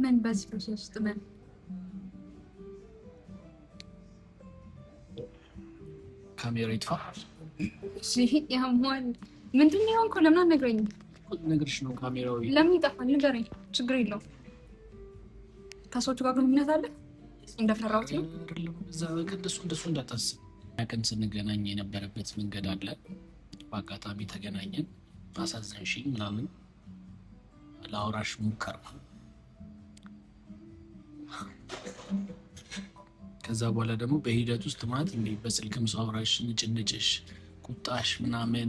ምን በዚህ ፕሮሰስ ውስጥ ምን ካሜራ ይጥፋ? እሺ ያሟል። ምንድን ነው ያንኮ? ለምን አትነግረኝም? ነግርሽ ነው ካሜራው ለምን ይጠፋል? ንገረኝ። ችግር የለውም። ከሰዎቹ ጋር ግንኙነት አለ? እንደፈራሁት ነው። እዛ እንደሱ እንዳታስብ። ቀን ስንገናኝ የነበረበት መንገድ አለ። በአጋጣሚ ተገናኘን፣ አሳዘንሽኝ ምናምን ለአውራሽ ሙከርኩ። ከዛ በኋላ ደግሞ በሂደት ውስጥ ማለት እንዴ በስልክም ሰው አውራሽ ንጭንጭሽ ቁጣሽ ምናምን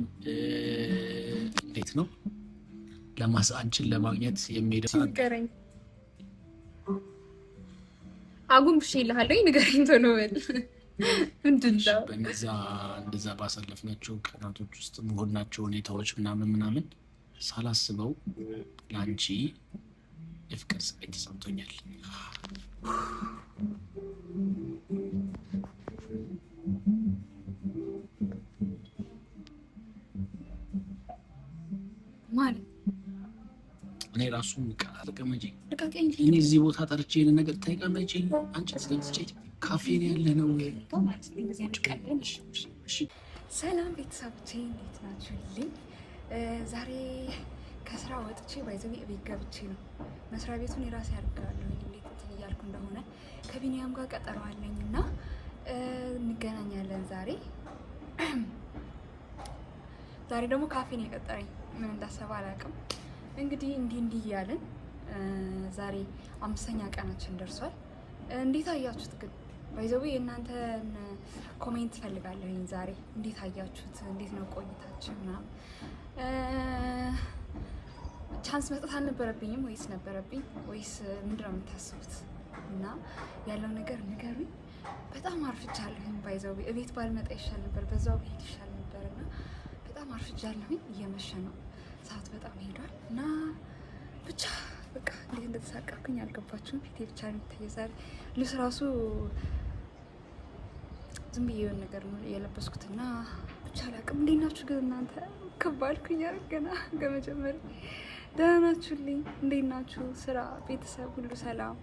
እንዴት ነው አንቺን ለማግኘት የሚሄደው ንገረኝ። አጉንብሽ ይልሃለሁ። ንገረኝ ቶሎ በል። ምንድን ነው እንደዛ ባሳለፍናቸው ቀናቶች ውስጥ መሆናቸው ሁኔታዎች ምናምን ሳላስበው ለአንቺ የፍቅር ስሜት ተሰምቶኛል። ማለት እኔ ራሱ ተቀመጪ፣ እኔ እዚህ ቦታ ጠርቼ ይሄን ነገር ተቀመጪ፣ አንቺ ስለዚህ ካፌ ነው ያለ ነው። ሰላም ቤተሰቦቼ እንዴት ናችሁልኝ? ዛሬ ከስራ ወጥቼ ባይዘዊ ቤት ገብቼ ነው። መስሪያ ቤቱን የራሴ አድርጋለሁ። እንዴት እንትን እያልኩ እንደሆነ ከቢኒያም ጋር ቀጠሮ አለኝ እና እንገናኛለን ዛሬ። ዛሬ ደግሞ ካፌ ነው የቀጠረኝ። ምን እንዳሰበ አላውቅም። እንግዲህ እንዲህ እያልን ዛሬ 5ኛ ቀናችን ደርሷል። እንዴት አያችሁት ግን? ባይዘዊ የእናንተን ኮሜንት ፈልጋለሁኝ። ዛሬ እንዴት አያችሁት? እንዴት ነው ቆይታችን? ምናምን ቻንስ መስጠት አልነበረብኝም ወይስ ነበረብኝ ወይስ ምንድን ነው የምታስቡት? እና ያለው ነገር ንገሩኝ። በጣም አርፍጃለሁኝ። ባይዘዊ እቤት ባልመጣ ይሻል ነበር፣ በዛው ብሄድ ይሻል ነበር እና በጣም አርፍጃለሁኝ። እየመሸ ነው፣ ሰዓት በጣም ሄዷል እና ብቻ በቃ እንዴት እንደተሳቀቅኩኝ አልገባችሁም። ፊቴ ብቻ ነው የሚታየው ዛሬ። ልብስ ራሱ ዝም ብዬ የሆነ ነገር ነው የለበስኩትና ብቻ አላውቅም። እንዴት ናችሁ ግን እናንተ? ከባልኩኝ ገና ከመጀመሪያ። ደህና ናችሁልኝ? እንዴት ናችሁ? ስራ፣ ቤተሰብ ሁሉ ሰላም?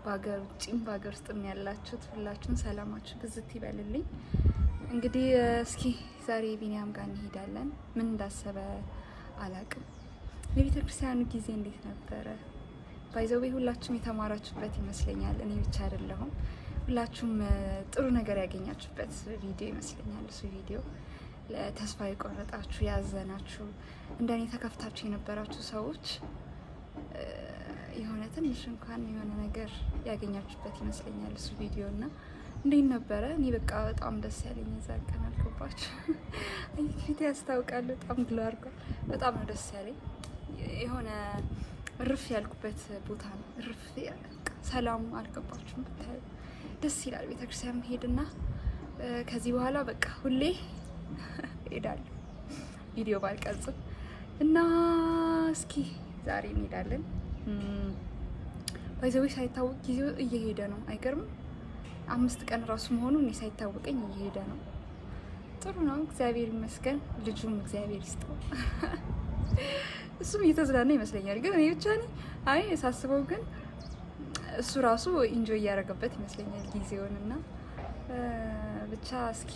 በሀገር ውጭም በሀገር ውስጥም ያላችሁት ሁላችሁን ሰላማችሁ ብዝት ይበልልኝ። እንግዲህ እስኪ ዛሬ ቢኒያም ጋር እንሄዳለን። ምን እንዳሰበ አላውቅም። የቤተ ክርስቲያኑ ጊዜ እንዴት ነበረ? ባይዘዌ ሁላችሁም የተማራችሁበት ይመስለኛል። እኔ ብቻ አይደለሁም። ሁላችሁም ጥሩ ነገር ያገኛችሁበት ቪዲዮ ይመስለኛል። እሱ ቪዲዮ ለተስፋ የቆረጣችሁ፣ ያዘናችሁ፣ እንደኔ ተከፍታችሁ የነበራችሁ ሰዎች የሆነ ትንሽ እንኳን የሆነ ነገር ያገኛችሁበት ይመስለኛል እሱ ቪዲዮ እና እንዴት ነበረ? እኔ በቃ በጣም ደስ ያለኝ እዛ ቀን አልገባችሁ። ፊት ያስታውቃል። በጣም ግሎ አድርጓል። በጣም ነው ደስ ያለኝ። የሆነ እርፍ ያልኩበት ቦታ ነው። እርፍ ሰላሙ አልገባችሁም? ብታዩ ደስ ይላል። ቤተክርስቲያን መሄድና ከዚህ በኋላ በቃ ሁሌ ሄዳለሁ ቪዲዮ ባልቀርጽም እና እስኪ ዛሬ እንሄዳለን። ባይዘዌ ሳይታወቅ ጊዜው እየሄደ ነው። አይገርምም? 5 ቀን ራሱ መሆኑ እኔ ሳይታወቀኝ እየሄደ ነው። ጥሩ ነው፣ እግዚአብሔር ይመስገን። ልጁም እግዚአብሔር ይስጠው። እሱም እየተዝናና ይመስለኛል። ግን እኔ ብቻ ነኝ አይ ሳስበው፣ ግን እሱ ራሱ ኢንጆይ እያደረገበት ይመስለኛል ጊዜውን እና ብቻ እስኪ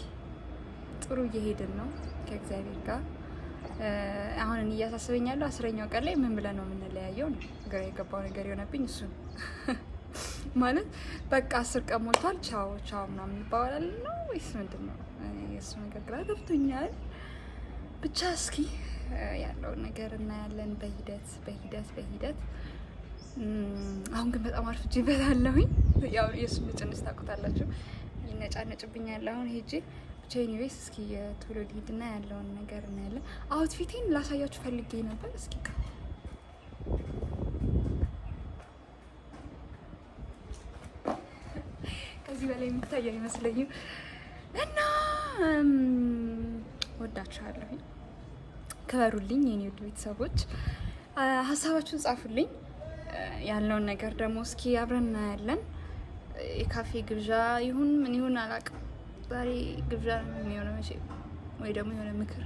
ጥሩ እየሄድን ነው ከእግዚአብሔር ጋር። አሁን እኔ እያሳስበኝ ያለው 10ኛው ቀን ላይ ምን ብለን ነው የምንለያየው ነው ግራ የገባው ነገር የሆነብኝ እሱ ማለት በቃ 10 ቀን ሞልቷል፣ ቻው ቻው ምናምን እንባባላለን ነው ወይስ ምንድን ነው? የእሱ ነገር ግራ ገብቶኛል። ብቻ እስኪ ያለውን ነገር እናያለን በሂደት። አሁን ግን በጣም አርፍጄበታለሁኝ። ያው የእሱ ንጭንስ ታውቁታላችሁ፣ ይነጫነጭብኛል። አሁን ሄጄ ብቻ ኒዌይስ እስኪ ቶሎ ልሂድና ያለውን ነገር እናያለን። አውትፊቴን ላሳያችሁ ፈልጌ ነበር። እስኪ ከዚህ በላይ የሚታይ አይመስለኝም እና ወዳችኋለሁኝ። ክበሩልኝ የኔ ውድ ቤተሰቦች፣ ሀሳባችሁን ጻፉልኝ። ያለውን ነገር ደግሞ እስኪ አብረን እናያለን። የካፌ ግብዣ ይሁን ምን ይሁን አላውቅም። ዛሬ ግብዣ ነው የሚሆነው መቼ፣ ወይ ደግሞ የሆነ ምክር።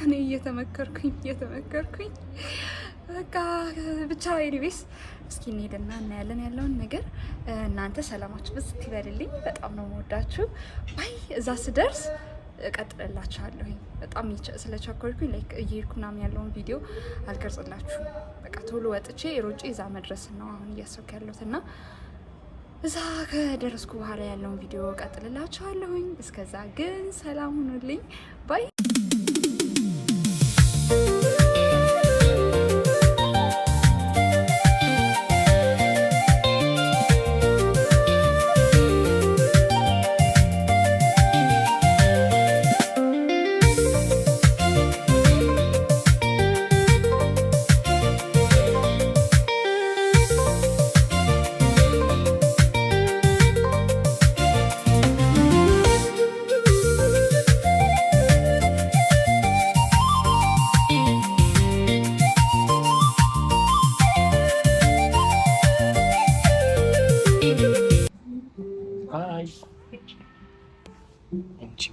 እኔ እየተመከርኩኝ በቃ ብቻ ኤኒዌይስ እስኪ እንሄድና እናያለን ያለውን ነገር። እናንተ ሰላማችሁ ብዝ ይበልልኝ። በጣም ነው የምወዳችሁ። ባይ እዛ ስደርስ እቀጥልላችኋለሁኝ። በጣም ስለቸኮልኩኝ ላይክ እየሄድኩ ምናምን ያለውን ቪዲዮ አልቀርጽላችሁም። በቃ ቶሎ ወጥቼ ሮጬ እዛ መድረስ ነው አሁን እያሰብኩ ያለሁት እና እዛ ከደረስኩ በኋላ ያለውን ቪዲዮ እቀጥልላችኋለሁኝ። እስከዛ ግን ሰላም ሁኑልኝ። ባይ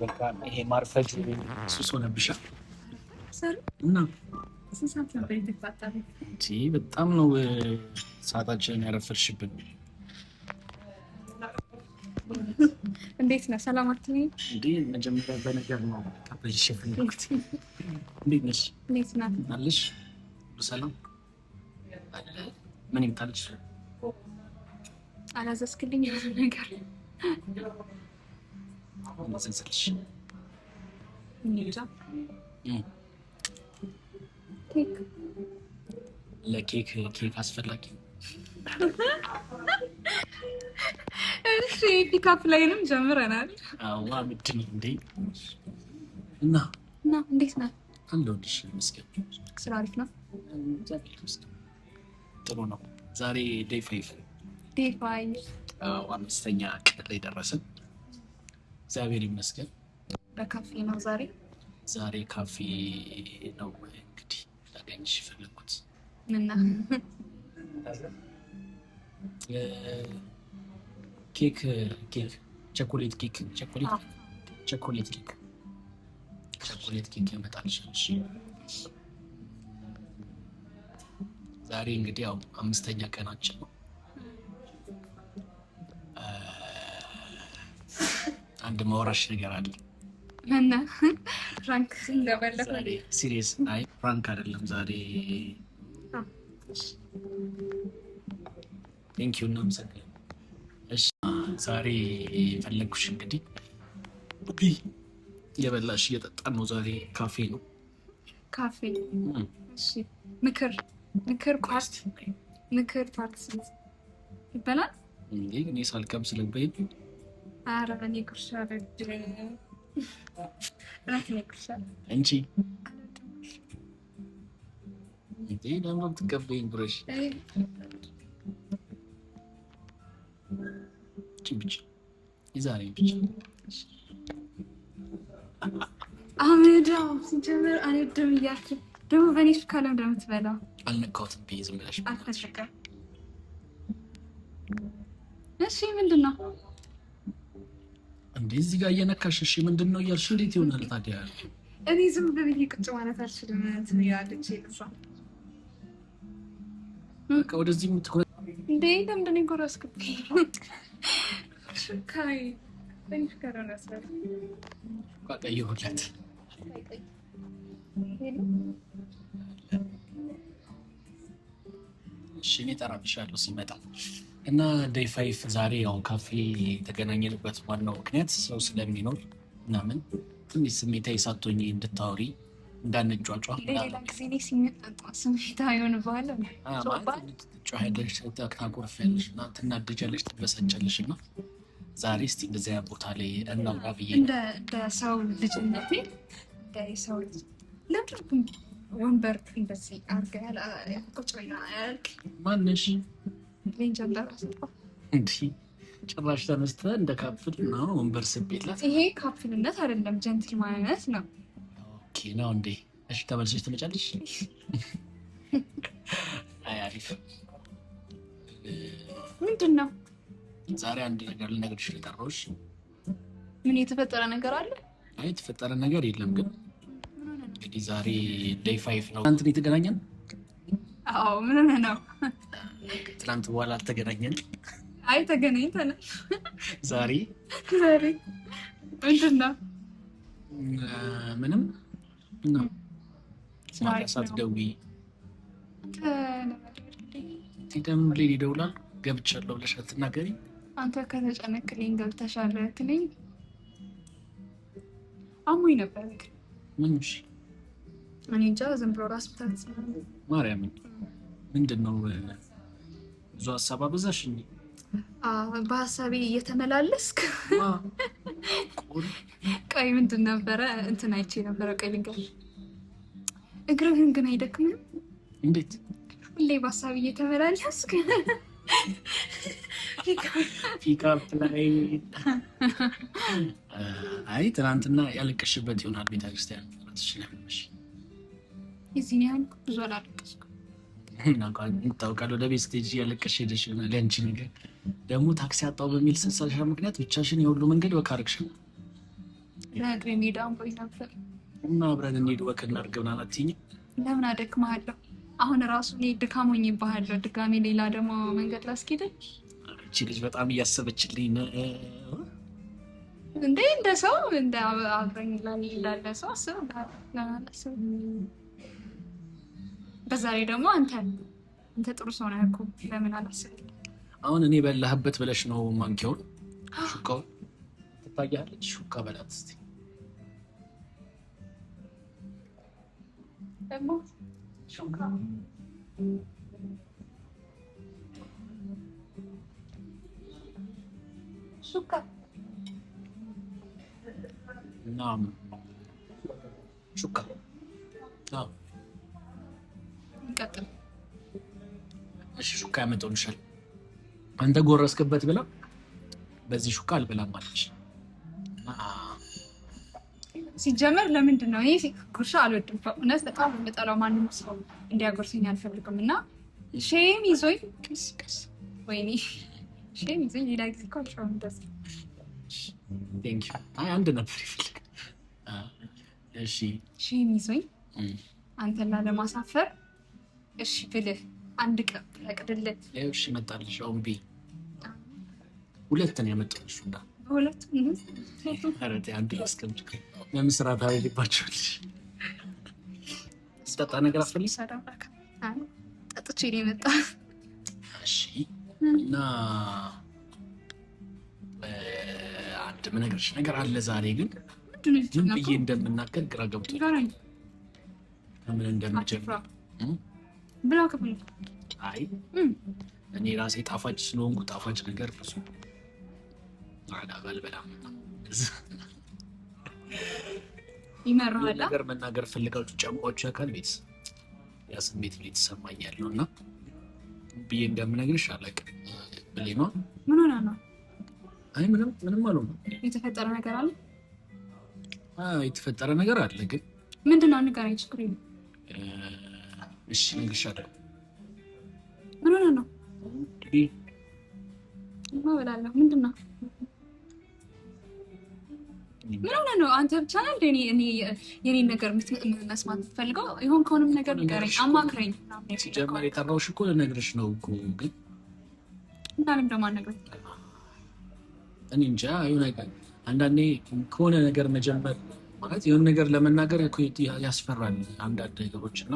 በቃ ይሄ ማርፈድ ሱስ ሆነብሻል እና በጣም ነው ሰዓታችንን ያረፈርሽብን። እንዴት ነው? ሰላም አትይኝ እንዴ? መጀመሪያ በነገር ነው ታበልሽፍ። እንዴት ነሽ? እንዴት ናት አለሽ? ሰላም ምን ይምጣልሽ? አላዘዝክልኝ ነገር ማዘንሰልሽ ለኬክ አስፈላጊ እሺ ፒካፕ ላይንም ጀምረናል። አዎ ምንድን እንዴ? እና እንዴት ናት? አለሁልሽ ይመስገን። ስራ አሪፍ ነው? ጥሩ ነው። ዛሬ ዴይ 5 5ኛ ቀን ላይ ደረስን። እግዚአብሔር ይመስገን። በካፌ ነው ዛሬ ካፌ ነው እንግዲህ ላገኝሽ የፈለኩት። እና ኬክ ቸኮሌት ኬክ ያመጣልሻል። ዛሬ እንግዲህ ያው 5ኛ ቀናችን ነው። አንድ ማውራሽ ነገር አለ እና ፍራንክ እንደበለፈ ሲሪየስ። አይ ፍራንክ አይደለም ዛሬ። ቴንክ ዩ ነው መሰለኝ። እሺ ዛሬ የፈለኩሽ እንግዲህ የበላሽ እየጠጣን ነው። ዛሬ ካፌ ነው። እሺ ምክር ፓርት ይበላል እንዴ? እኔ ሳልቀም ስለበይኝ ኧረ እኔ ጉርሻ እንጂ እንዴ ደግሞ ትቀበይኝ ብለሽ ብቻ የዛሬ ብቻ አመዳው ሲጀምር አልወድም እያልክ ደግሞ በእኔ ካለ እንደምትበላው አልነካሁትም ብዬ ዝም ብለሽ አልፈለገም። እሺ ምንድን ነው እንዴ እዚህ ጋር እየነካሽ? እሺ ምንድን ነው እያልሽ እንዴት ይሆናል ታዲያ? እኔ ዝም ብዬ ቁጭ ማለት አልችልም። እንትን ያለች ይልፋ በቃ ወደዚህ የምትኮረ እንዴ ለምንድን ነው ጎራስኩት? ካይ በእንሽ ከረና ሰር ቀይሁለት እሺ እኔ እጠራብሻለሁ ሲመጣ። እና ዴይ 5 ዛሬ ያው ካፌ የተገናኘንበት ዋናው ምክንያት ሰው ስለሚኖር ምናምን ትንሽ ስሜታዊ ሳትሆኚ እንድታወሪ እንዳንጫጫ ሌላ ጊዜ እኔ ሲመጣ ስሜታዊ ሆነ በኋላ ጮኸለሽ፣ ታኮርፊያለሽ፣ ትናደጃለሽ፣ ትበሳጫለሽ እና ዛሬ እስኪ እንደዚያ ቦታ ላይ እናውራ ብዬ እንደ ሰው ልጅነቴ እንደ ሰው ልጅ ለምድርኩም ወንበር እንደዚህ አድርገህ ቁጭ ያልክ ማነሽ? እንዲህ ጭራሽ ተነስተህ እንደ ካፕል ነው ወንበር ስቤላት። ይሄ ካፕልነት አይደለም ጀንትልማንነት ነው። ኦኬ ነው እንዴ? እሺ ተመልሰሽ ትመጫለሽ? አይ አሪፍ። ምንድን ነው ዛሬ አንድ ነገር ልነግርሽ የጠራሁሽ። ምን የተፈጠረ ነገር አለ? አይ የተፈጠረ ነገር የለም፣ ግን እንግዲህ ዛሬ ዴይ 5 ነው። አንተ የተገናኘን አዎ ምን ነው? ትናንት በኋላ አልተገናኘንም። አይ ተገናኝተናል። ዛሬ ምንድን ነው? ምንም ነው። ማታ ሳትደውይ ለምን ሌላ ይደውላል? ገብቻለሁ ብለሽ አትናገሪም? አንተ ከተጨነቅልኝ ገብተሻል ትለኝ። አሞኝ ነበር ግን ምን? እሺ እኔ እንጃ ዝም ብሎ ራስ ምታት ማርያምን። ምንድን ነው ብዙ ሀሳብ አበዛሽ እንዴ? በሀሳቤ እየተመላለስክ ቆይ ምንድን ነበረ እንትን አይቼ ነበረ። ቆይ ልንገርሽ፣ እግርህን ግን አይደክምም? እንዴት? ሁሌ በሀሳቤ እየተመላለስክ ፒካፕ ላይ። አይ ትናንትና ያለቀሽበት ይሆናል ቤተክርስቲያን ትችላለሽ። የዚህን ያህል ብዙ አላለቀስኩም። ታውቃለህ፣ ወደ ቤት ስቴጅ ያለቀሽ ሄደሽ ይሆናል። ያንቺ ነገር ደግሞ ታክሲ አጣው በሚል ስልሳሻ ምክንያት ብቻሽን የሁሉ መንገድ ወክ አደረግሽ። ለእግሬ ሜዳ አንቆይ ነበር እና አብረን እንሂድ ወክ እናድርግ ምናምን አትይኝም? ለምን አደክምሃለሁ? አሁን ራሱ እኔ ድካም ሆኜብሃለሁ። ድጋሜ ሌላ ደግሞ መንገድ ላስኬደኝ? እቺ ልጅ በጣም እያሰበችልኝ ነው እንዴ። እንደ ሰው እንደ አብረኝ ላይ እንዳለ ሰው አስብ። በዛ ላይ ደግሞ አንተ ጥሩ ሰው ነህ እኮ ለምን አላስብም? አሁን እኔ በላህበት ብለሽ ነው ማንኪያውን ሹካውን ትታያለች። ሹካ በላት እስኪ ደግሞ ሹካ ናም ሹካ ይቀጥል። እሺ ሹካ ያመጣልሻል። አንተ ጎረስክበት ብላ በዚህ ሹካ አልበላም አለች። ሲጀመር ለምንድን ነው እኔ ጉርሻ አልወድም። እውነት በጣም የምጠላው ማንም ሰው እንዲያጎርሰኝ አልፈልግም። እና ሼም ይዞኝ ቀስ ወይኔ ሼም ይዞኝ ሌላ ጊዜ እኮ አልሻውም ደስ አይ አንድ ነበር ይፈልግ። እሺ ሼም ይዞኝ አንተን ላለማሳፈር እሺ ብልህ አንድ ቀን ፈቅድልህ። እሺ መጣልሽ። አሁን ቢ ሁለት ነው ያመጣልሽ እንዳ ሁለት አረቴ አንድ አስቀምጭ ለምስራት አሪባችሁልሽ። ስጠጣ ነገር አስፈልግ ጠጥቼ ነው የመጣ። እሺ እና አንድ ምነግርሽ ነገር አለ። ዛሬ ግን ምን ብዬ እንደምናገር ግራ ገብቶኛል። ምን እንደምጀምር ብላ ከብኝ። አይ እኔ ራሴ ጣፋጭ ስለሆንኩ ጣፋጭ ነገር ብዙ አልበላም። ይመራል ነገር መናገር ፈልጋችሁ ጨምቋችሁ ያካል ቤት ያ ስሜት ላይ ተሰማኛል ነው እና ብዬ እንደምነግርሽ አላውቅም። ብሌኗ ምን ሆና ነው? አይ ምንም አልሆነም። የተፈጠረ ነገር አለ? የተፈጠረ ነገር አለ። ግን ምንድን ነው? ንገረኝ። ችግር የለም። እሺ እነግርሻለሁ። ምን ሆነ ነው? እበላለሁ። ምንድን ነው? ምን ሆነ ነው? አንተ ብቻ ነህ እንደ የኔን ነገር መስማት ትፈልገው? ይሆን ከሆነም ነገር ንገረኝ፣ አማክረኝ። ሲጀመር የጠራሁሽ እኮ ልነግርሽ ነው እኮ። ግን እንዳለም ደግሞ አልነግረኝ። እኔ እንጃ የሆነ አንዳንዴ ከሆነ ነገር መጀመር ማለት የሆነ ነገር ለመናገር ያስፈራል አንዳንድ ነገሮች እና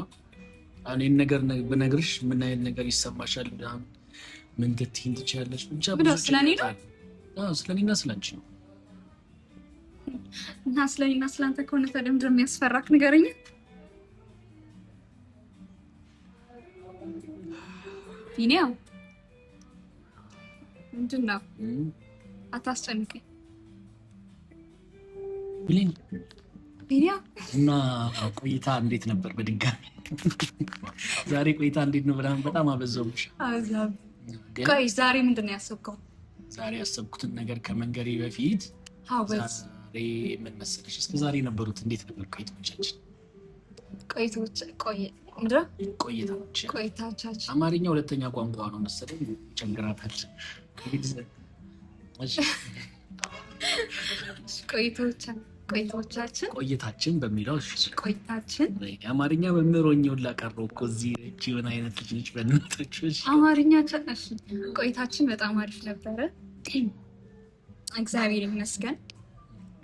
እኔን ነገር ብነግርሽ ምን አይነት ነገር ይሰማሻል? ምን ትትይኝ ትችያለሽ? ብቻ ስለኔ ነው ስለኔና ስላንቺ ነው። እና ስለኔና ስላንተ ከሆነ ተደምድር የሚያስፈራክ ንገረኝ። ቢኒያም ምንድን ነው? አታስጨንቀኝ ብሌን። ቢኒያም እና ቆይታ እንዴት ነበር? በድጋሚ ዛሬ ቆይታ እንዴት ነው? በጣም አበዛሁሽ። ቆይ ዛሬ ምንድን ነው ያሰብከው? ዛሬ ያሰብኩትን ነገር ከመንገሬ በፊት ዛሬ ምን መሰለሽ፣ እስከ ዛሬ የነበሩት እንዴት ነበር ቆይታዎቻችን? ቆይታዎቻችን አማርኛ ሁለተኛ ቋንቋ ነው መሰለኝ፣ ቸግራታል። ቆይታችን በሚለው ቆይታችን የአማርኛ መምህር ሆኜ ላቀረው እኮ እዚህ እጅ ምን አይነት ልጅ ነች በእናታችሁ። አማርኛችን ቆይታችን በጣም አሪፍ ነበረ፣ እግዚአብሔር ይመስገን።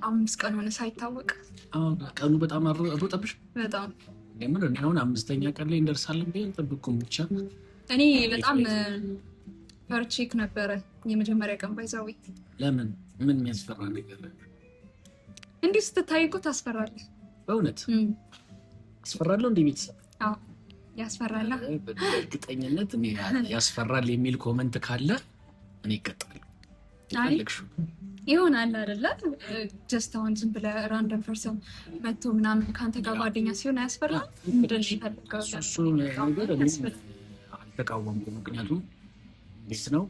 5 ቀን ሆነ ሳይታወቅ። ቀኑ በጣም አሮጠብሽ? በጣም የምር እኔ አሁን 5ኛ ቀን ላይ እንደርሳለን ብዬ አልጠብኩም። ብቻ እኔ በጣም ፈርቼክ ነበረ የመጀመሪያ ቀን ባይዛዊ። ለምን? ምን የሚያስፈራ ነገር? እንዲህ ስትታይ እኮ ታስፈራለህ። በእውነት አስፈራለሁ እንደ ቤተሰብ? አዎ ያስፈራል። በእርግጠኝነት እኔ ያስፈራል የሚል ኮመንት ካለ እኔ እቀጣለሁ። ይሆናል አይደለ? ጀስት አሁን ዝም ብለህ ራንደም ፐርሰን መጥቶ ምናምን ከአንተ ጋር ጓደኛ ሲሆን አያስፈራም? እሱ ነገር አልተቃወምኩም። ምክንያቱም እንዴት ነው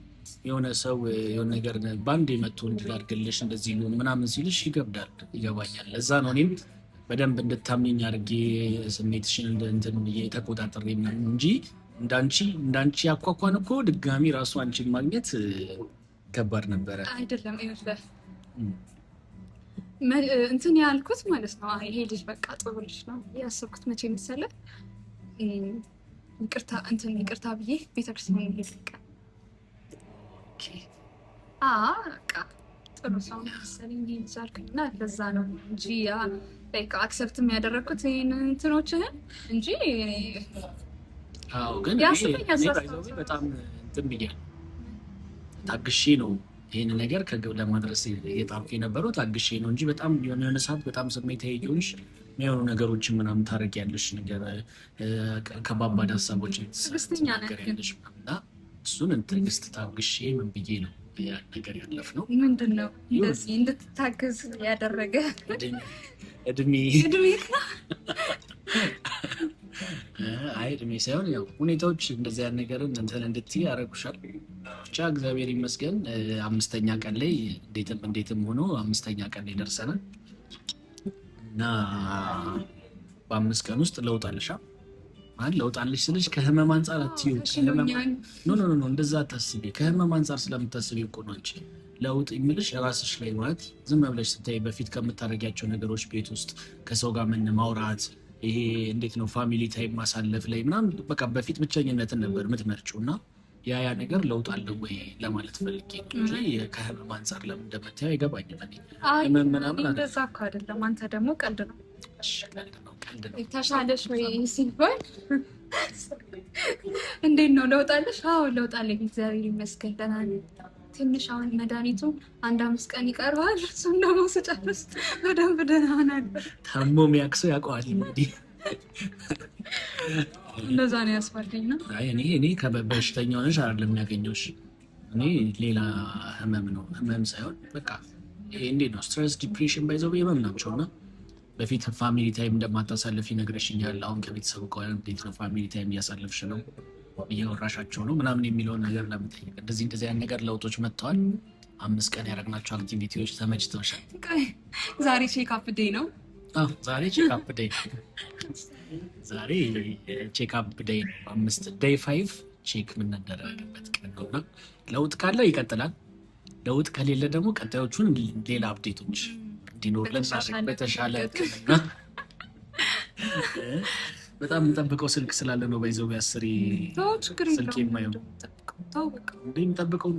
የሆነ ሰው የሆነ ነገር በአንድ መጥቶ እንዲላድግልሽ እንደዚህ ሊሆን ምናምን ሲልሽ ይገብዳል፣ ይገባኛል። ለዛ ነው እኔም በደንብ እንድታምኝ አድርጌ ስሜትሽን እንትን ብዬ ተቆጣጠሬ ምናምን እንጂ እንዳንቺ ያኳኳን እኮ ድጋሚ ራሱ አንቺን ማግኘት ከባድ ነበረ። አይደለም እንትን ያልኩት ማለት ነው። ይሄ ልጅ በቃ ጥሩ ልጅ ነው ያሰብኩት መቼ መሰለህ? ይቅርታ ብዬ ቤተክርስቲያን ሄድ በቃ ጥሩ ሰው መሰለኝ ይዛልኩኝና ለዛ ነው እንጂ አክሰፕት የሚያደረግኩት ይህን እንትኖችህን እንጂ ግን በጣም እንትን ብያለሁ። ታግሼ ነው ይህን ነገር ከግብ ለማድረስ እየጣርኩ የነበረው ታግሼ ነው እንጂ በጣም የሆነ ሰዓት በጣም ስሜታዊ ሆንሽ የሚሆኑ ነገሮችን ምናምን ታደርጊያለሽ፣ ነገር ከባባድ ሀሳቦችን ትናገሪያለሽ እና እሱን ትዕግስት ታግሼ ምን ብዬ ነው ያን ነገር ያለፍነው። ምንድን ነው እንደዚህ እንድትታገዝ ያደረገ? እድሜ እድሜ ሳይሆን ያው ሁኔታዎች እንደዚህ ያን ነገርን እንትን እንድትይ ያደርጉሻል። ብቻ እግዚአብሔር ይመስገን 5ኛ ቀን ላይ እንዴትም ሆኖ 5ኛ ቀን ላይ ደርሰናል እና በ5 ቀን ውስጥ ለውጥ አለሽ። ለውጥ አለሽ ስልሽ ከህመም አንጻር አትዩ። ኖ እንደዛ አታስቢ። ከህመም አንጻር ስለምታስቢ እኮ ነው እንጂ ለውጥ የሚልሽ ራስሽ ላይ ማለት ዝም ብለሽ ስታይ በፊት ከምታደርጊያቸው ነገሮች ቤት ውስጥ ከሰው ጋር ምን ማውራት፣ ይሄ እንዴት ነው ፋሚሊ ታይም ማሳለፍ ላይ ምናምን በቃ በፊት ብቸኝነትን ነበር የምትመርጪው እና ያ ነገር ለውጥ አለው ወይ ለማለት ፈልጌ እንጂ ከህመም አንጻር ለምን እንደምታየው አይገባኝም። ህመም ምናምን እንደዛ እኮ አይደለም። አንተ ደግሞ ቀልድ ነው ተሻለሽ ወይ ሲባል እንዴት ነው ለውጣለሽ? አዎ ለውጣለኝ፣ እግዚአብሔር ይመስገን ደህና ነኝ። ትንሽ አሁን መድኃኒቱ 1-5 ቀን ይቀረዋል። እሱን ደግሞ ስጨርስ በደንብ ደህና ሆናለሁ። ታሞ የሚያክሰው ያውቀዋል እንግዲህ እንደዛ ነው ያስፈልኝ ነው። እኔ ከበሽተኛ ሆነሽ አይደለም የሚያገኘውሽ። እኔ ሌላ ህመም ሳይሆን በቃ ይሄ እንዴት ነው ስትረስ፣ ዲፕሬሽን ባይዘው ህመም ናቸው እና በፊት ፋሚሊ ታይም እንደማታሳልፍ ይነግረሽኛል። አሁን ከቤተሰቡ ከሆነ እንዴት ነው ፋሚሊ ታይም እያሳለፍሽ ነው፣ እያወራሻቸው ነው ምናምን የሚለውን ነገር ለምጠይቅ እንደዚህ አይነት ነገር ለውጦች መጥተዋል። 5 ቀን ያደረግናቸው አክቲቪቲዎች ተመችተውሻል? ዛሬ ቼክአፕ ዴይ ነው። ዛሬ ቼክአፕ ዴይ ዛሬ ቼክአፕ ዴይ ነው። 5 ዴይ 5 ቼክ የምናደረግበት ቀን ነው እና ለውጥ ካለ ይቀጥላል። ለውጥ ከሌለ ደግሞ ቀጣዮቹን ሌላ አፕዴቶች እንዲኖር በተሻለ ሕክምና በጣም የምጠብቀው ስልክ ስላለ ነው። ባይዘው ቢያስሪ ስልክ የማየው የምጠብቀው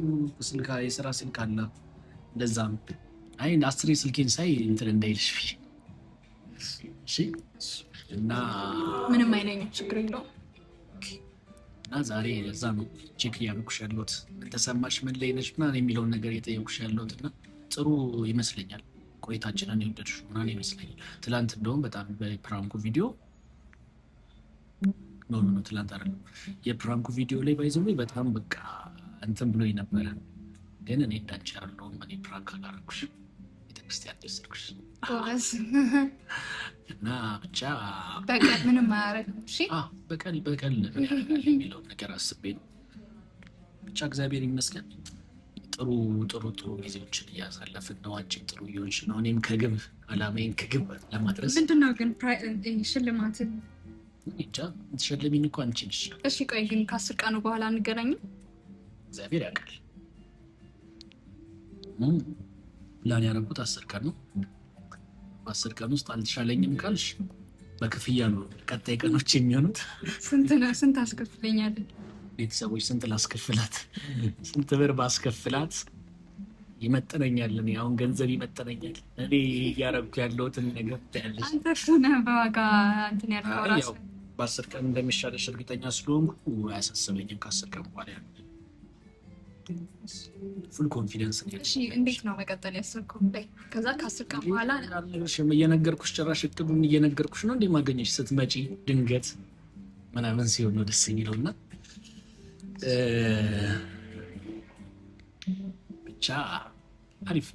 ስልክ የስራ ስልክ አለ። እንደዛ ነው። አይ 10 ስልኬን ሳይ እንትን እንዳይልሽ እና ምንም አይለኝም፣ ችግር የለውም። እና ዛሬ እዛ ነው ቼክ እያደረኩሽ ያለሁት። ተሰማሽ ምን ላይ ነሽ ምናምን የሚለውን ነገር የጠየኩሽ ያለሁት እና ጥሩ ይመስለኛል። ቆይታችንን የወደድሽው ምናምን ይመስለኛል። ትላንት እንደውም በጣም በፕራንኩ ቪዲዮ ኖ ትላንት አይደለም የፕራንኩ ቪዲዮ ላይ ባይዘው በጣም በቃ እንትን ብሎ ነበረ። ግን እኔ እንዳንቺ ያለውም እኔ ፕራንክ አላረኩሽ፣ ቤተክርስቲያን ደስኩሽ እና ብቻ በቀል ምንም አያረግም። እሺ በቀል የሚለውን ነገር አስቤ ነው። ብቻ እግዚአብሔር ይመስገን ጥሩ ጊዜዎችን እያሳለፍን ነው። አንቺም ጥሩ እየሆንሽ ነው። እኔም ከግብ አላማዬን ከግብ ለማድረስ ምንድነው ግን ሽልማትን ብቻ ትሸልሚኝ እኮ አንቺ ነሽ። እሺ ቆይ ግን ከ10 ቀኑ በኋላ እንገናኝ። እግዚአብሔር ያውቃል። ፕላን ያደረኩት 10 ቀን ነው። በ10 ቀን ውስጥ አልተሻለኝም ካልሽ በክፍያ ነው ቀጣይ ቀኖች የሚሆኑት። ስንት አስከፍለኛለን? ቤተሰቦች ስንት ላስከፍላት? ስንት ብር ባስከፍላት ይመጠነኛል? እኔ አሁን ገንዘብ ይመጠነኛል? እኔ እያረግኩ ያለሁትን ነገር ታያለሽ። አንተ እኮ ነህ በዋጋ እንትን ያልከው ራስህ። በ10 ቀን እንደሚሻለሽ እርግጠኛ ስለሆንኩ አያሳስበኝም። ከ10 ቀን በኋላ ያለው ፉል ኮንፊደንስ ነው። እሺ እንዴት ነው መቀጠል ያሰብከው? ከዛ ከ10 ቀን በኋላ እየነገርኩሽ ጭራሽ እቅዱን እየነገርኩሽ ነው። እንዴ ማገኘሽ ስትመጪ ድንገት ምናምን ሲሆን ነው ደስ የሚለው እና ብቻ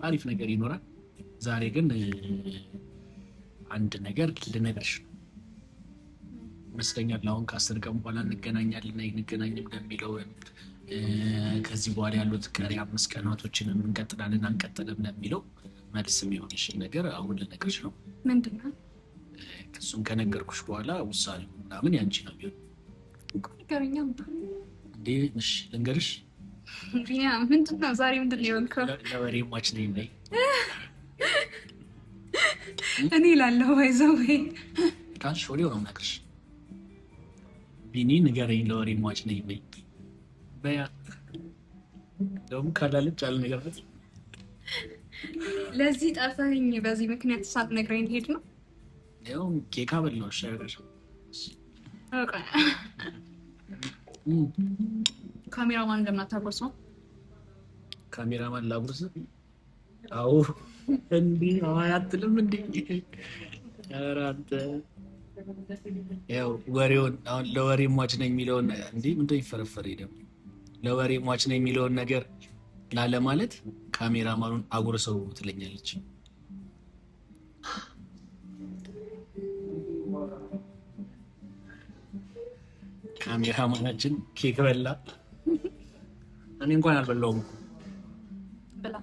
አሪፍ ነገር ይኖራል። ዛሬ ግን አንድ ነገር ልነግርሽ ነው ይመስለኛል። አሁን ከ10 ቀን በኋላ እንገናኛለን አይገናኝም ለሚለው ከዚህ በኋላ ያሉት ቀሪ 5 ቀናቶችን እንቀጥላለን አንቀጥልም ለሚለው መልስ የሚሆንሽን ነገር አሁን ልነግርሽ ነው። ምንድን ነው? እሱን ከነገርኩሽ በኋላ ውሳኔው ምናምን ያንቺ ነው የሚሆን። ንገረኛ። እንዴ እሺ ልንገርሽ። ምንድን ነው ዛሬ ምንድን ነው የሆንከው? ለወሬ ሟች ነኝ በይ። እኔ እላለሁ ባይዘው ካልሽ ወዲያው ነው የምነግርሽ። ቢኒ ንገረኝ ለወሬ ሟች ነኝ በይ በያ። እንደውም ካላለች አልነገርኩት። ለዚህ ጠርተኸኝ በዚህ ምክንያት ሳትነግረኝ ሄድ ነው? ያው ኬክ አበላሁሽ አይደል? ካሜራማን እንደምናታጎርስ ነው። ካሜራማን ላጉርስ? አዎ እንዲህ አያትልም እንዴ? ኧረ አንተ ያው ወሬውን አሁን ለወሬ ሟች ነኝ የሚለውን እንዴ ምንድነው ይፈረፈር ደግሞ ለወሬ ሟች ነኝ የሚለውን ነገር ላለ ማለት ካሜራማኑን አጉርሰው ትለኛለች። ካሜራማናችን ኬክ በላ። እኔ እንኳን አልበላውም።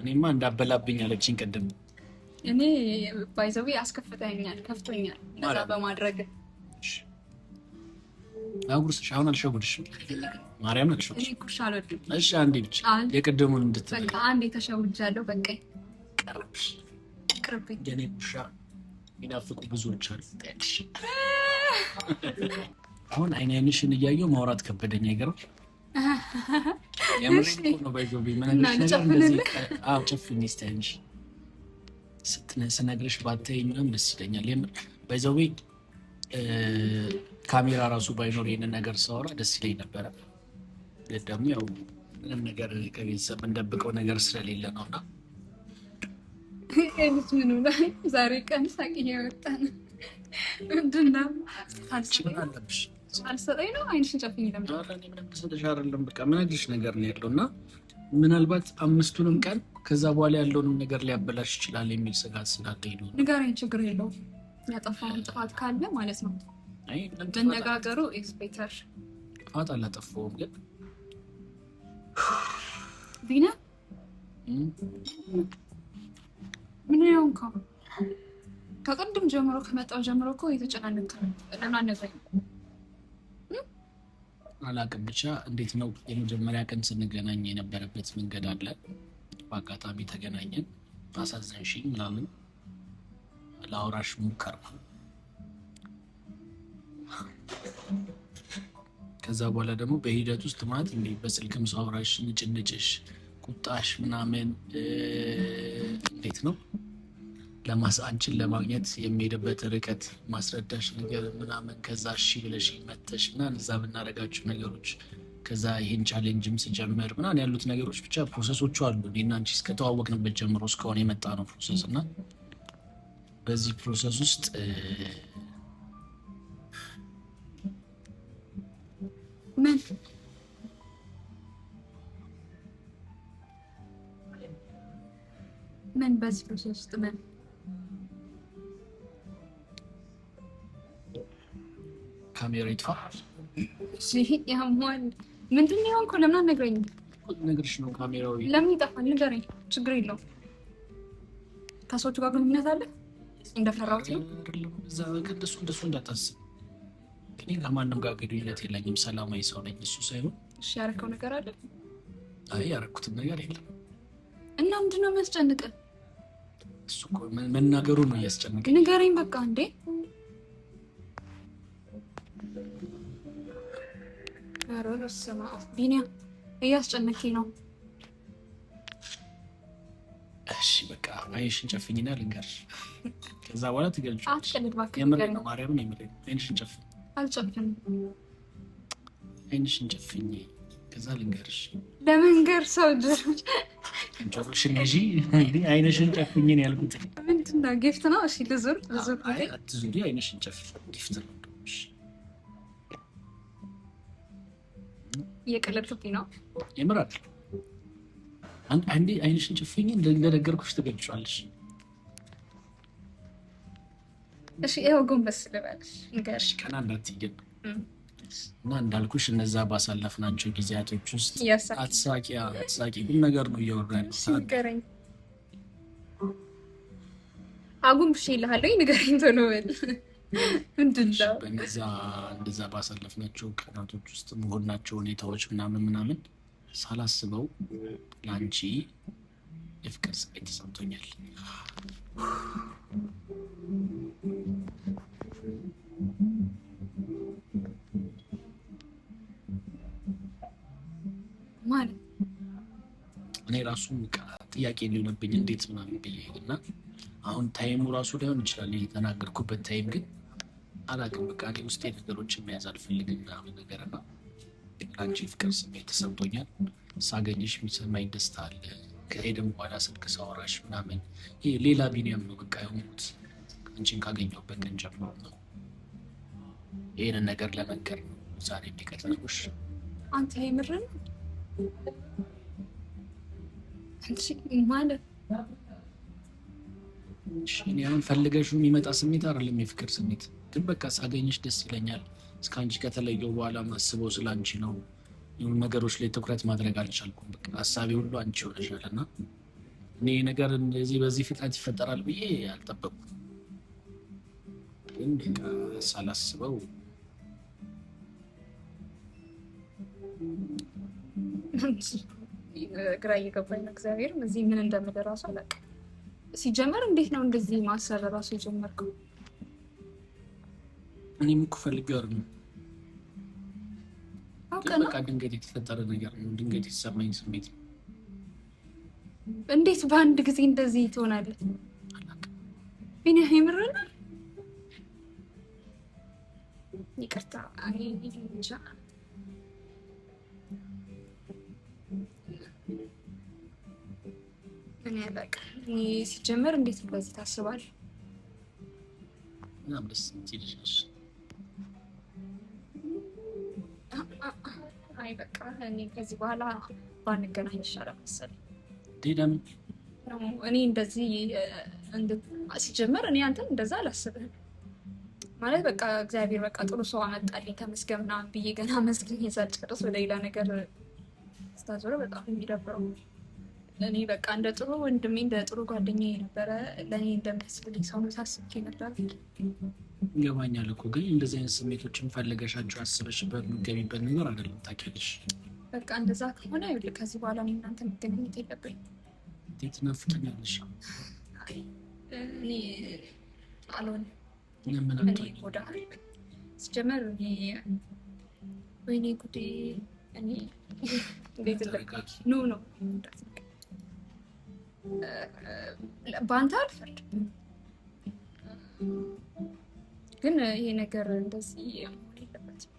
እኔማ እንዳበላብኝ አለችኝ ቅድም። እኔ ባይዘዊ አስከፍተኛል፣ ከፍቶኛል እንደዛ በማድረግ አጉርስሽ። አሁን አልሸጉድሽም፣ ማርያም አልሸጉድሽ። እኔ ኩርሻ አልወድም። እሺ አንዴ ብቻ የቅድሙን እንድትበይ። በቃ አንዴ ተሸውጃለሁ። በቃኝ፣ ቀረብሽ። ቅርብኝ። የኔ ኩርሻ የሚናፍቁ ብዙዎች አሉ። ታያለሽ። አሁን አይንሽን እያየሁ ማውራት ከበደኝ። አይገርም? የምሬን እኮ ነው። ባይዞቢ ምንነግርሽ ነገር እንደዚህ ጨፍኝ እስቲ አይንሽ ስነግርሽ ባታይኝ ምናምን ደስ ይለኛል። የምር ባይዞቢ ካሜራ ራሱ ባይኖር ይሄንን ነገር ሳወራ ደስ ይለኝ ነበረ። ግን ደግሞ ያው ምንም ነገር ከቤተሰብ እንደብቀው ነገር ስለሌለ ነው። እና ምን ላይ ዛሬ ቀን ሳቂ እየወጣን ምንድን ነው አለብሽ? አልሰጠኝ ነው። አይንሽን ጨፍኝ ለምን? እኔ ምንም ልሰጥሽ አይደለም። በቃ ምነግርሽ ነገር ነው ያለው እና ምናልባት 5ቱንም ቀን ከዛ በኋላ ያለውንም ነገር ሊያበላሽ ይችላል የሚል ስጋት ስላለኝ ነው። ንገረኝ፣ ችግር የለውም። ያጠፋውን ጥፋት ካለ ማለት ነው መነጋገሩ ኤክስፔክተር። ጥፋት አላጠፋሁም ግን ቢና ምን ያውንከው ከቅድም ጀምሮ ከመጣው ጀምሮ እኮ የተጨናነቀ ለምን አነገረኝ አላውቅም። ብቻ እንዴት ነው የመጀመሪያ ቀን ስንገናኝ የነበረበት መንገድ አለ። በአጋጣሚ ተገናኘን፣ አሳዘንሽኝ ምናምን ለአውራሽ ሞከርኩ። ከዛ በኋላ ደግሞ በሂደት ውስጥ ማለት እንዴ በስልክም ሰው አውራሽ ንጭንጭሽ፣ ቁጣሽ ምናምን እንዴት ነው አንቺን ለማግኘት የሚሄድበት ርቀት ማስረዳሽ ነገር ምናምን፣ ከዛ እሺ ብለሽ መተሽ ምናምን እዛ ብናደርጋችሁ ነገሮች፣ ከዛ ይህን ቻሌንጅም ስጀምር ምናምን ያሉት ነገሮች ብቻ ፕሮሰሶቹ አሉ። እኔና አንቺ እስከተዋወቅንበት ጀምሮ እስከሆነ የመጣ ነው ፕሮሰስ እና በዚህ ፕሮሰስ ውስጥ ምን በዚህ ፕሮሰስ ውስጥ ምን ካሜራ ይጥፋ ያሟል። ምንድን ነው የሆንከው? ለምን አትነግረኝም? ነግርሽ ነው። ካሜራው ለምን ይጠፋል? ንገረኝ። ችግር የለውም። ከሰዎቹ ጋር ግንኙነት አለ? እንደፈራሁት ነው። እንደሱ እንዳታስብ። እኔ ከማንም ጋር ግንኙነት የለኝም። ሰላማዊ ሰው ነኝ። እሱ ሳይሆን እሺ። ያረከው ነገር አለ? አይ ያረኩትም ነገር የለም። እና ምንድን ነው የሚያስጨንቅህ? እሱ እኮ መናገሩ ነው እያስጨነቀኝ። ንገረኝ በቃ እንዴ። ኧረ በስመ አብ ቢኒያም እያስጨነቀኝ ነው። እሺ በቃ አይንሽን ጨፍኝና ልንገርሽ፣ ከዛ በኋላ ትገልጪዋለሽ። አትቀልድ እባክህ። የምሬን ነው ማርያምን፣ የምሬን ነው። አይንሽን ጨፍኝ። አልጨፍንም። አይንሽን ጨፍኝ፣ ከዛ ልንገርሽ። ለመንገር ሰው ጆሮሽን ይዤ እንዴ አይንሽን ጨፍኝ ነው ያልኩት። ምንድን ነው ጊፍት ነው? እሺ ልዙር። አይ አትዙሪ፣ አይንሽን ጨፍኝ። ጊፍት ነው። እሺ እየቀለድኩብኝ ነው። የምር አይደል? አንዴ አይንሽን ጨፍኝ፣ እንደነገርኩሽ ትገልጪዋለሽ። እሺ ይኸው ጎንበስ ልበልሽ። ንገርሽ። ቀና እንዳትይ ግን እና እንዳልኩሽ እነዛ ባሳለፍናቸው ጊዜያቶች ውስጥ አትሳቂ ቁም ነገር ነው እያወራን። ንገረኝ። አጉንብሼ እልሃለሁ። ንገረኝ ቶሎ በል። ምንድን ነው? በእነዛ እንደዛ ባሳለፍናቸው ቀናቶች ውስጥ መሆናቸው ሁኔታዎች ምናምን ሳላስበው ለአንቺ የፍቅር ስሜት ተሰምቶኛል። ማለት እኔ ራሱ ጥያቄ ሊሆንብኝ እንዴት ምናምን ብዬ እና አሁን ታይሙ ራሱ ላይሆን ይችላል የተናገርኩበት ታይም፣ ግን አላውቅም። በቃ እኔ ውስጤ ነገሮችን መያዝ አልፈልግም ምናምን ነገር እና አንቺ ፍቅር ስሜት ተሰምቶኛል። ሳገኝሽ የሚሰማኝ ደስታ አለ። ከሄድም በኋላ ስልክ ሳወራሽ ምናምን ይሄ ሌላ ቢኒያም ነው በቃ የሆኑት። አንቺን ካገኘሁበት ቀን ጀምሮ ነው ይህንን ነገር ለመንገር ነው ዛሬ የሚቀጥልሽ። አንተ የምርን ማለት እኔ አሁን ፈልገሽው የሚመጣ ስሜት አይደለም የፍቅር ስሜት፣ ግን በቃ ሳገኝሽ ደስ ይለኛል። እስከ አንቺ ከተለየው በኋላ ማስበው ስለ አንቺ ነው። የሆኑ ነገሮች ላይ ትኩረት ማድረግ አልቻልኩም። በቃ ሀሳቤ ሁሉ አንቺ ሆነሻል እና እኔ ነገር እንደዚህ በዚህ ፍጥነት ይፈጠራል ብዬ አልጠበቅኩም። ግን በቃ ሳላስበው ግራ እየገባኝ ነው። እግዚአብሔርም እዚህ ምን እንደምል እራሱ አላውቅም። ሲጀመር እንዴት ነው እንደዚህ ማሰብ እራሱ የጀመርከው? እኔም እኮ ፈልጌው አይደለም፣ በቃ ድንገት የተፈጠረ ነገር ነው። ድንገት የተሰማኝ ስሜት ነው። እንዴት በአንድ ጊዜ እንደዚህ ትሆናለህ? ቢኒያም የምርህ ነው? ይቅርታ እንጃ። እኔ አላውቅም። ሲጀመር እንዴት እንደዚህ ታስባለህ? በጣም ደስ ትይልሽ። አይ በቃ እኔ ከዚህ በኋላ ባንገናኝ ይሻላል መሰለኝ። ለምን? እኔ እንደዚህ ሲጀመር እኔ አንተን እንደዛ አላስብህም ማለት በቃ እግዚአብሔር በቃ ጥሩ ሰው አመጣልኝ ተመስገን ምናምን ብዬ ገና መስገን ሳልጨርስ ወደ ሌላ ነገር ስታዞረ በጣም የሚደብረው። እኔ በቃ እንደ ጥሩ ወንድሜ እንደ ጥሩ ጓደኛዬ ነበረ ለእኔ እንደሚያስብልኝ ሰው ሳስብኬ ነበር። ይገባኛል እኮ ግን እንደዚህ አይነት ስሜቶችን ፈልገሻቸው አስበሽበት የምትገቢበት ነገር አይደለም። ታውቂያለሽ። በቃ እንደዛ ከሆነ ይኸውልህ ከዚህ በኋላ እኔ እናንተ መገናኘት የለብኝ። እንዴት ናፍቀኛለሽ? እኔ አልሆንም። ለምን እኔ ወደ ሲጀመር ወይኔ ጉዴ። እኔ እንዴት ኖ በአንተ አልፈርድም፣ ግን ይሄ ነገር እንደዚህ መሆን የለበትም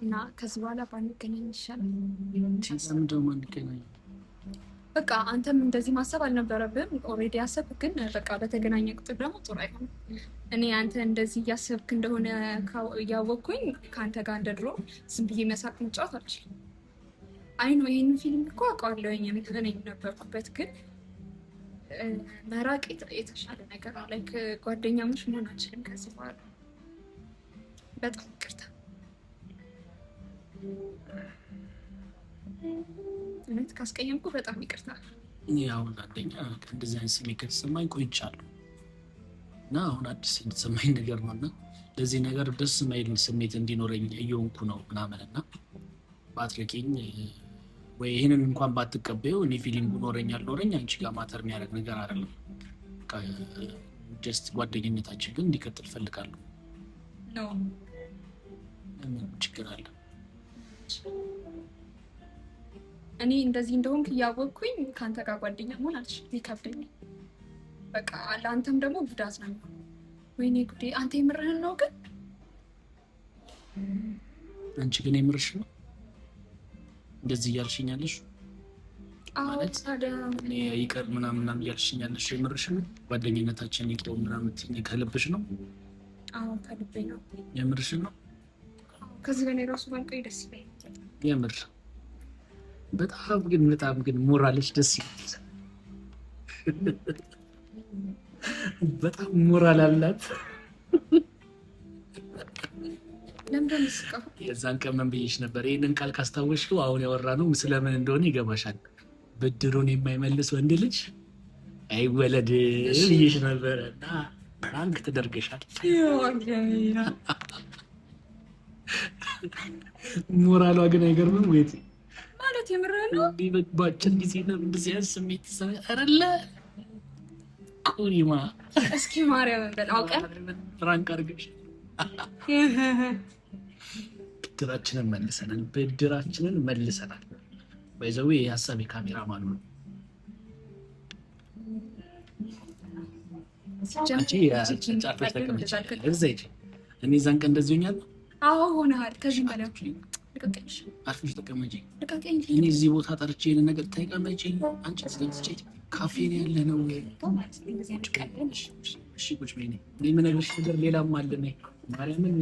እና ከዚህ በኋላ ባንገናኝ ይሻላል። ለምን ደግሞ አንገናኝ? በቃ አንተም እንደዚህ ማሰብ አልነበረብህም። ኦልሬዲ ያሰብክ፣ ግን በቃ በተገናኘ ቁጥር ደግሞ ጥሩ አይሆንም። እኔ አንተ እንደዚህ እያሰብክ እንደሆነ እያወቅኩኝ ከአንተ ጋር እንደ ድሮ ዝም ብዬ መሳቅ መጫወት አልችልም። አይኖ ይህንን ፊልም እኮ አውቀዋለሁኝ እኔ ነበርኩበት፣ ግን መራቅ የተሻለ ነገር ነው። ላይክ ጓደኛሞች መሆን አንችልም ከዚህ በኋላ። በጣም ይቅርታ። እውነት ካስቀየምኩ በጣም ይቅርታ። አሁን አንደኛ እንደዚህ አይነት ስሜት ከተሰማኝ ቆይቻለሁ እና አሁን አዲስ የተሰማኝ ነገር ነው እና ለዚህ ነገር ደስ የማይል ስሜት እንዲኖረኝ እየሆንኩ ነው ምናምን እና ባትርቂኝ ወይ ይህንን እንኳን ባትቀበዩ እኔ ፊሊንጉ ኖረኝ አልኖረኝ አንቺ ጋር ማተር የሚያደርግ ነገር አይደለም። ጀስት ጓደኝነታችን ግን እንዲቀጥል ፈልጋለሁ። ምን ችግር አለ? እኔ እንደዚህ እንደሆንክ እያወቅኩኝ ከአንተ ጋር ጓደኛ መሆን አልችልም፣ ይከብደኛል። በቃ ለአንተም ደግሞ ጉዳት ነው። ወይኔ ጉዴ! አንተ የምርህን ነው ግን? አንቺ ግን የምርሽ ነው እንደዚህ እያልሽኛለሽ? ማለት እኔ ይቀር ምናምን እያልሽኛለሽ የምርሽ ነው? ጓደኝነታችን ይቆም ምናምን ከልብሽ ነው? አዎ ከልቤ ነው። የምርሽ ነው? ከዚህ በላይ ራሱ ባንቀይ ደስ ይለኛል። የምር በጣም ግን ሞራልሽ ደስ ይላል። በጣም ሞራል አላት። ለምን መስቀው? የዛን ቀን ምን ብዬሽ ነበር? ይሄንን ቃል ካስታወሽው አሁን ያወራነው ስለምን እንደሆነ ይገባሻል። ብድሩን የማይመልስ ወንድ ልጅ አይወለድ ብዬሽ ነበረ እና ፕራንክ ተደርገሻል። ሞራሏ ግን አይገርምም ወይ? ማለት የምርህ ነው? በአጭር ጊዜ ነው እንደዚህ አይነት ስሜት አይደለ? ቁሪማ እስኪ ማርያም በል አውቀን ፍራንክ አድርገሽ ብድራችንን መልሰናል። ባይዘዌ የሀሳብ የካሜራ ማኑ ነው። ጫፈሽ ተቀመጭ። እኔ እዛን ቀን እንደዚህ ሆኛለሁ። አዎ ሆነሃል። ከዚህ በላይ አርፈሽ ተቀመጪ። እኔ እዚህ ቦታ ጠርቼ ይሄንን ነገር ተቀመጪ። አንቺ ስለምትጨ ካፌ ነው ያለ ነው። እሺ ቁጭ በይ። እኔ የምነግርሽ ነገር ሌላም አለ። ማርያምን